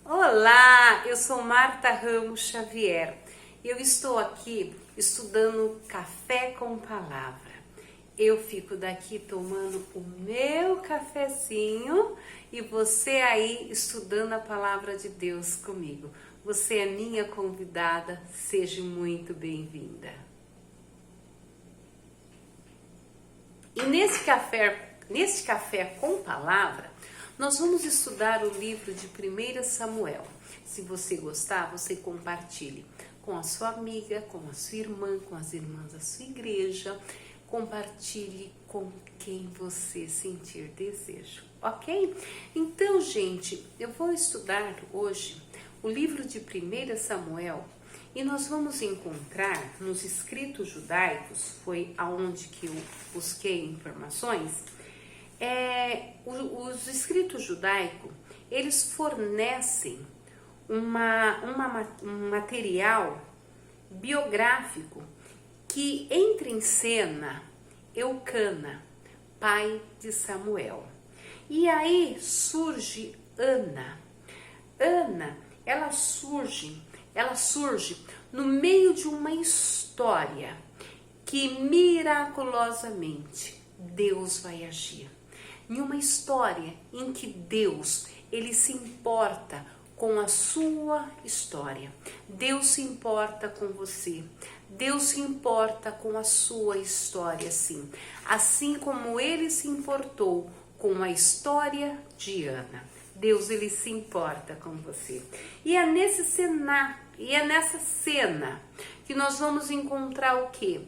Olá, eu sou Marta Ramos Xavier e eu estou aqui estudando Café com Palavra. Eu fico daqui tomando o meu cafezinho e você aí estudando a Palavra de Deus comigo. Você é minha convidada, seja muito bem-vinda. E neste café com Palavra, nós vamos estudar o livro de 1 Samuel. Se você gostar, você compartilhe com a sua amiga, com a sua irmã, com as irmãs da sua igreja. Compartilhe com quem você sentir desejo, ok? Então, gente, eu vou estudar hoje o livro de 1 Samuel e nós vamos encontrar nos escritos judaicos, foi aonde que eu busquei informações. Os escritos judaicos, eles fornecem um material biográfico que entra em cena Eucana, pai de Samuel. E aí surge Ana. Ana, ela surge no meio de uma história que miraculosamente Deus vai agir. Em uma história em que Deus, ele se importa com a sua história. Deus se importa com você. Deus se importa com a sua história, sim. Assim como ele se importou com a história de Ana. Deus, ele se importa com você. E é nessa cena que nós vamos encontrar o quê?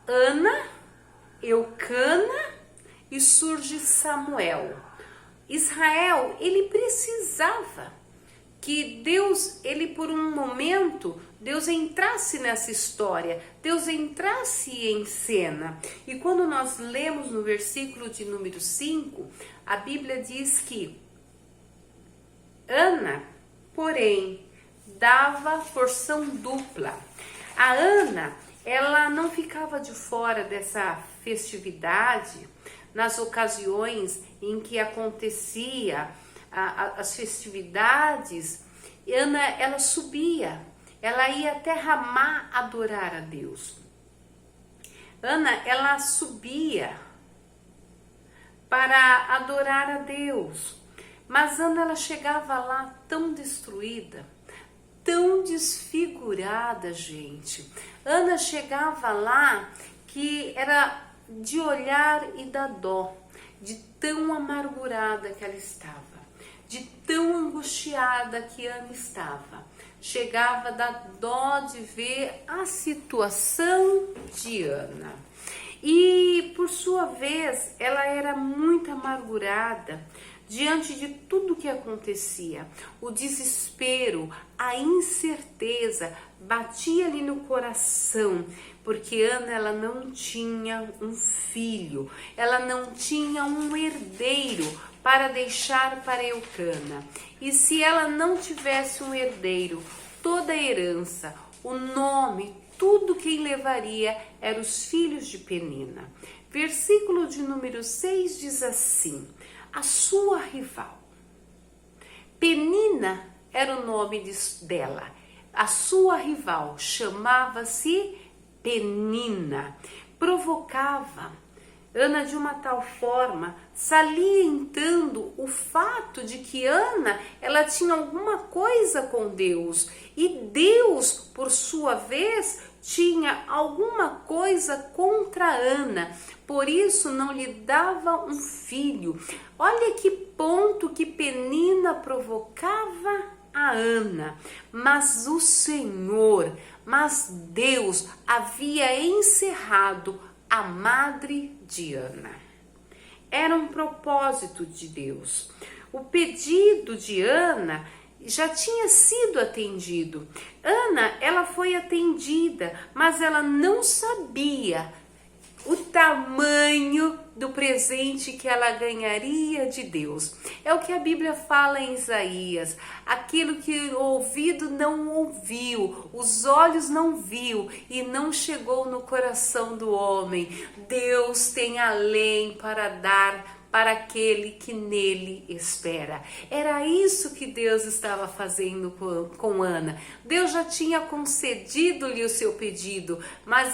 Ana, Eucana e surge Samuel. Israel, ele precisava que Deus, ele por um momento, Deus entrasse nessa história, Deus entrasse em cena. E quando nós lemos no versículo de número 5, a Bíblia diz que Ana, porém, dava porção dupla. A Ana, ela não ficava de fora dessa festividade nas ocasiões em que acontecia as festividades. Ana, ela subia, ela ia até Ramá adorar a Deus. Ana, ela subia para adorar a Deus, mas Ana, ela chegava lá tão destruída, tão desfigurada, gente. Ana chegava lá que era de olhar e dar dó, de tão amargurada que ela estava, de tão angustiada que Ana estava. Chegava a dar dó de ver a situação de Ana. E, por sua vez, ela era muito amargurada diante de tudo que acontecia. O desespero, a incerteza batia ali no coração, porque Ana, ela não tinha um filho, ela não tinha um herdeiro para deixar para Eucana. E se ela não tivesse um herdeiro, toda a herança, o nome, tudo quem levaria eram os filhos de Penina. Versículo de número 6 diz assim: a sua rival. Penina era o nome dela. A sua rival chamava-se Penina. Provocava Ana de uma tal forma, salientando o fato de que Ana, ela tinha alguma coisa com Deus. E Deus, por sua vez, tinha alguma coisa contra Ana. Por isso não lhe dava um filho. Olha que ponto que Penina provocava a Ana. Mas o Senhor, mas Deus havia encerrado a madre de Ana. Era um propósito de Deus. O pedido de Ana já tinha sido atendido. Ana, ela foi atendida, mas ela não sabia o tamanho do presente que ela ganharia de Deus. É o que a Bíblia fala em Isaías: aquilo que o ouvido não ouviu, os olhos não viu e não chegou no coração do homem. Deus tem além para dar para aquele que nele espera. Era isso que Deus estava fazendo com Ana. Deus já tinha concedido-lhe o seu pedido, mas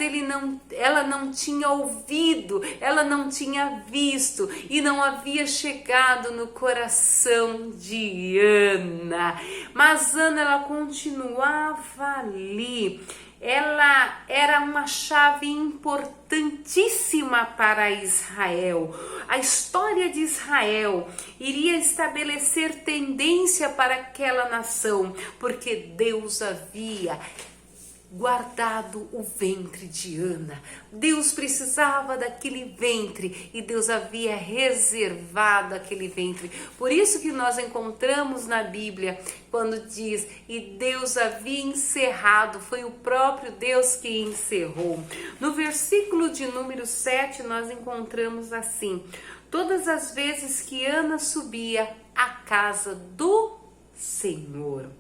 ela não tinha ouvido, ela não tinha visto e não havia chegado no coração de Ana. Mas Ana, ela continuava ali. Ela era uma chave importantíssima para Israel. A história de Israel iria estabelecer tendência para aquela nação, porque Deus havia guardado o ventre de Ana. Deus precisava daquele ventre e Deus havia reservado aquele ventre. Por isso que nós encontramos na Bíblia quando diz: e Deus havia encerrado, foi o próprio Deus que encerrou. No versículo de número 7 nós encontramos assim: todas as vezes que Ana subia à casa do Senhor.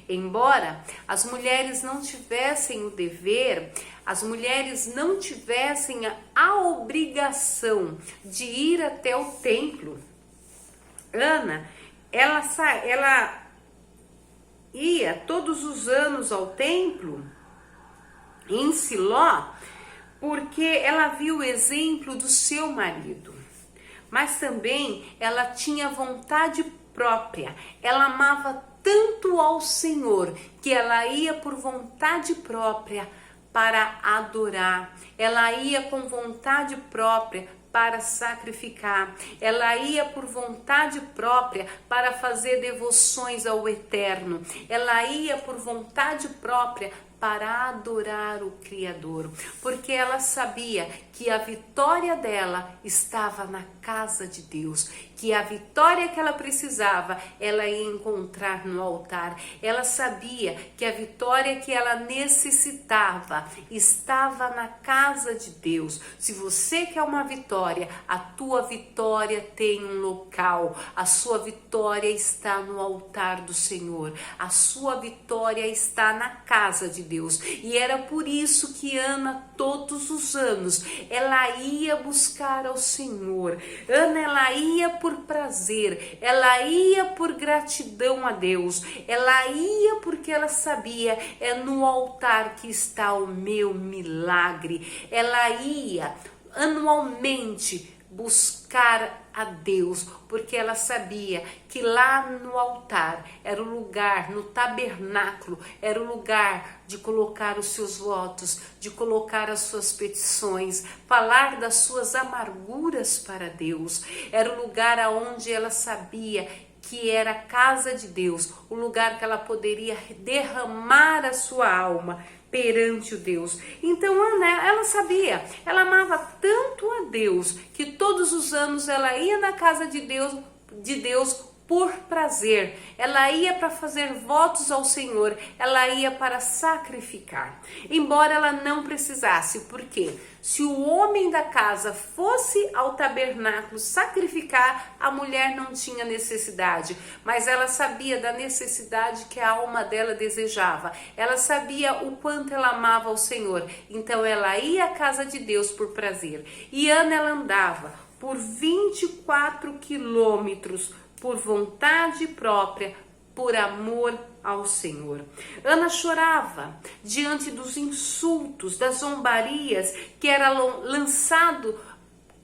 Embora as mulheres não tivessem o dever, as mulheres não tivessem a obrigação de ir até o templo, Ana, ela ia todos os anos ao templo em Siló, porque ela viu o exemplo do seu marido, mas também ela tinha vontade própria, ela amava tanto ao Senhor que ela ia por vontade própria para adorar, ela ia com vontade própria para sacrificar, ela ia por vontade própria para fazer devoções ao Eterno, ela ia por vontade própria para adorar o Criador, porque ela sabia que a vitória dela estava na casa de Deus, que a vitória que ela precisava, ela ia encontrar no altar. Ela sabia que a vitória que ela necessitava estava na casa de Deus. Se você quer uma vitória, a tua vitória tem um local, a sua vitória está no altar do Senhor, a sua vitória está na casa de Deus. E era por isso que Ana, todos os anos, ela ia buscar ao Senhor. Ana, ela ia por prazer, ela ia por gratidão a Deus, ela ia porque ela sabia, é no altar que está o meu milagre. Ela ia anualmente buscar a Deus, porque ela sabia que lá no altar era o lugar, no tabernáculo, era o lugar de colocar os seus votos, de colocar as suas petições, falar das suas amarguras para Deus. Era o lugar aonde ela sabia que era a casa de Deus, o lugar que ela poderia derramar a sua alma perante o Deus. Então Ana, ela sabia, ela amava tanto a Deus que todos os anos ela ia na casa de Deus por prazer. Ela ia para fazer votos ao Senhor, ela ia para sacrificar. Embora ela não precisasse, porque se o homem da casa fosse ao tabernáculo sacrificar, a mulher não tinha necessidade, mas ela sabia da necessidade que a alma dela desejava. Ela sabia o quanto ela amava o Senhor, então ela ia à casa de Deus por prazer. E Ana, ela andava por 24 quilômetros por vontade própria, por amor ao Senhor. Ana chorava diante dos insultos, das zombarias que era lançado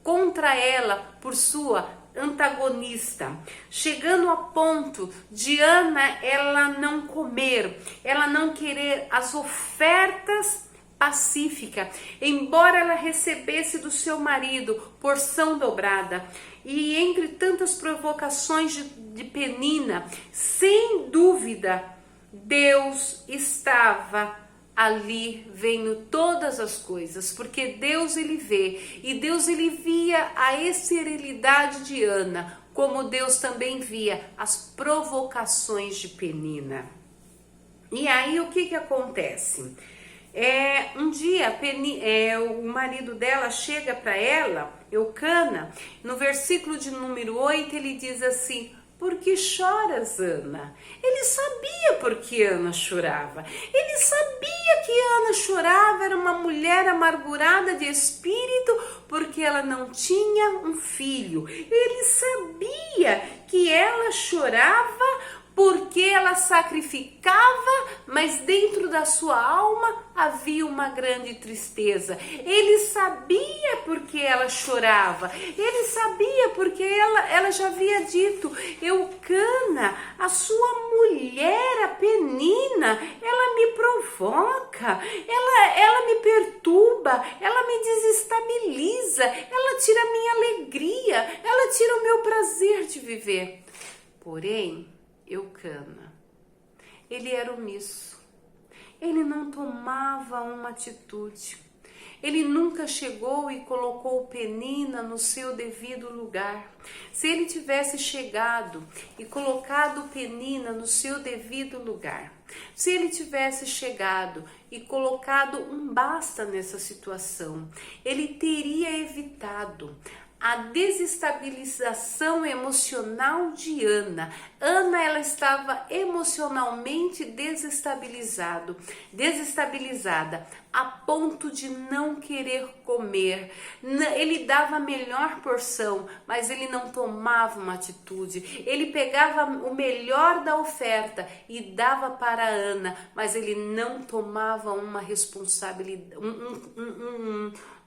contra ela por sua antagonista, chegando a ponto de Ana ela não comer, ela não querer as ofertas pacífica, embora ela recebesse do seu marido porção dobrada. E entre tantas provocações de Penina, sem dúvida, Deus estava ali vendo todas as coisas, porque Deus ele vê, e Deus ele via a esterilidade de Ana, como Deus também via as provocações de Penina. E aí o que acontece? Um dia o marido dela chega para ela, Eucana, no versículo de número 8 ele diz assim: por que choras, Ana? Ele sabia por que Ana chorava. Ele sabia que Ana chorava, era uma mulher amargurada de espírito, porque ela não tinha um filho. Ele sabia que ela chorava porque ela sacrificava, mas dentro da sua alma havia uma grande tristeza. Ele sabia porque ela chorava, ele sabia porque ela já havia dito: Eucana, a sua mulher, a Penina, ela me provoca, ela me perturba, ela me desestabiliza, ela tira a minha alegria, ela tira o meu prazer de viver. Porém, Eucana, ele era omisso, ele não tomava uma atitude, ele nunca chegou e colocou Penina no seu devido lugar. Se ele tivesse chegado e colocado Penina no seu devido lugar, se ele tivesse chegado e colocado um basta nessa situação, ele teria evitado a desestabilização emocional de Ana. Ana, ela estava emocionalmente desestabilizada, a ponto de não querer comer. Ele dava a melhor porção, mas ele não tomava uma atitude. Ele pegava o melhor da oferta e dava para Ana, mas ele não tomava uma responsabilidade,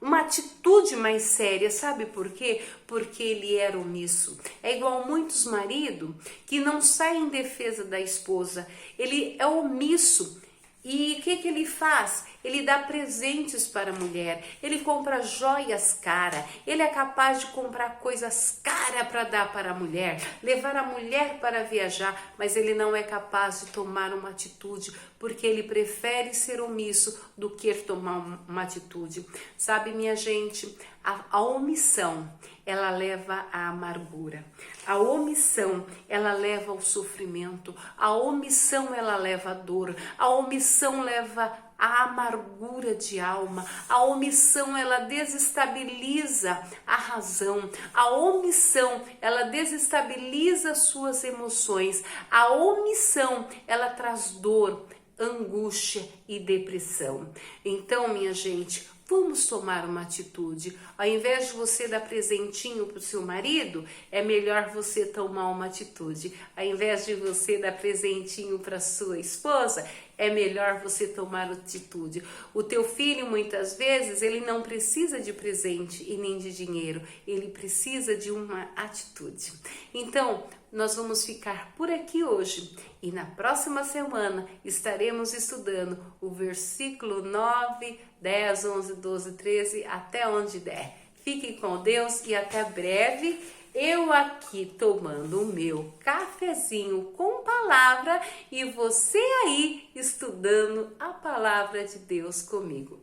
uma atitude mais séria. Sabe por quê? Porque ele era omisso. É igual muitos maridos que não saem em defesa da esposa. Ele é omisso. E o que ele faz? Ele dá presentes para a mulher, ele compra joias caras, ele é capaz de comprar coisas caras para dar para a mulher, levar a mulher para viajar, mas ele não é capaz de tomar uma atitude, porque ele prefere ser omisso do que tomar uma atitude. Sabe, minha gente, a omissão, ela leva à amargura. A omissão, ela leva ao sofrimento. A omissão, ela leva à dor. A omissão leva à amargura de alma. A omissão, ela desestabiliza a razão. A omissão, ela desestabiliza suas emoções. A omissão, ela traz dor, angústia e depressão. Então, minha gente, vamos tomar uma atitude. Ao invés de você dar presentinho para o seu marido, é melhor você tomar uma atitude. Ao invés de você dar presentinho para sua esposa, é melhor você tomar atitude. O teu filho, muitas vezes, ele não precisa de presente e nem de dinheiro. Ele precisa de uma atitude. Então, nós vamos ficar por aqui hoje e na próxima semana estaremos estudando o versículo 9, 10, 11, 12, 13, até onde der. Fiquem com Deus e até breve. Eu aqui tomando o meu cafezinho com palavra e você aí estudando a palavra de Deus comigo.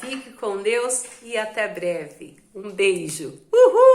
Fique com Deus e até breve. Um beijo. Uhul!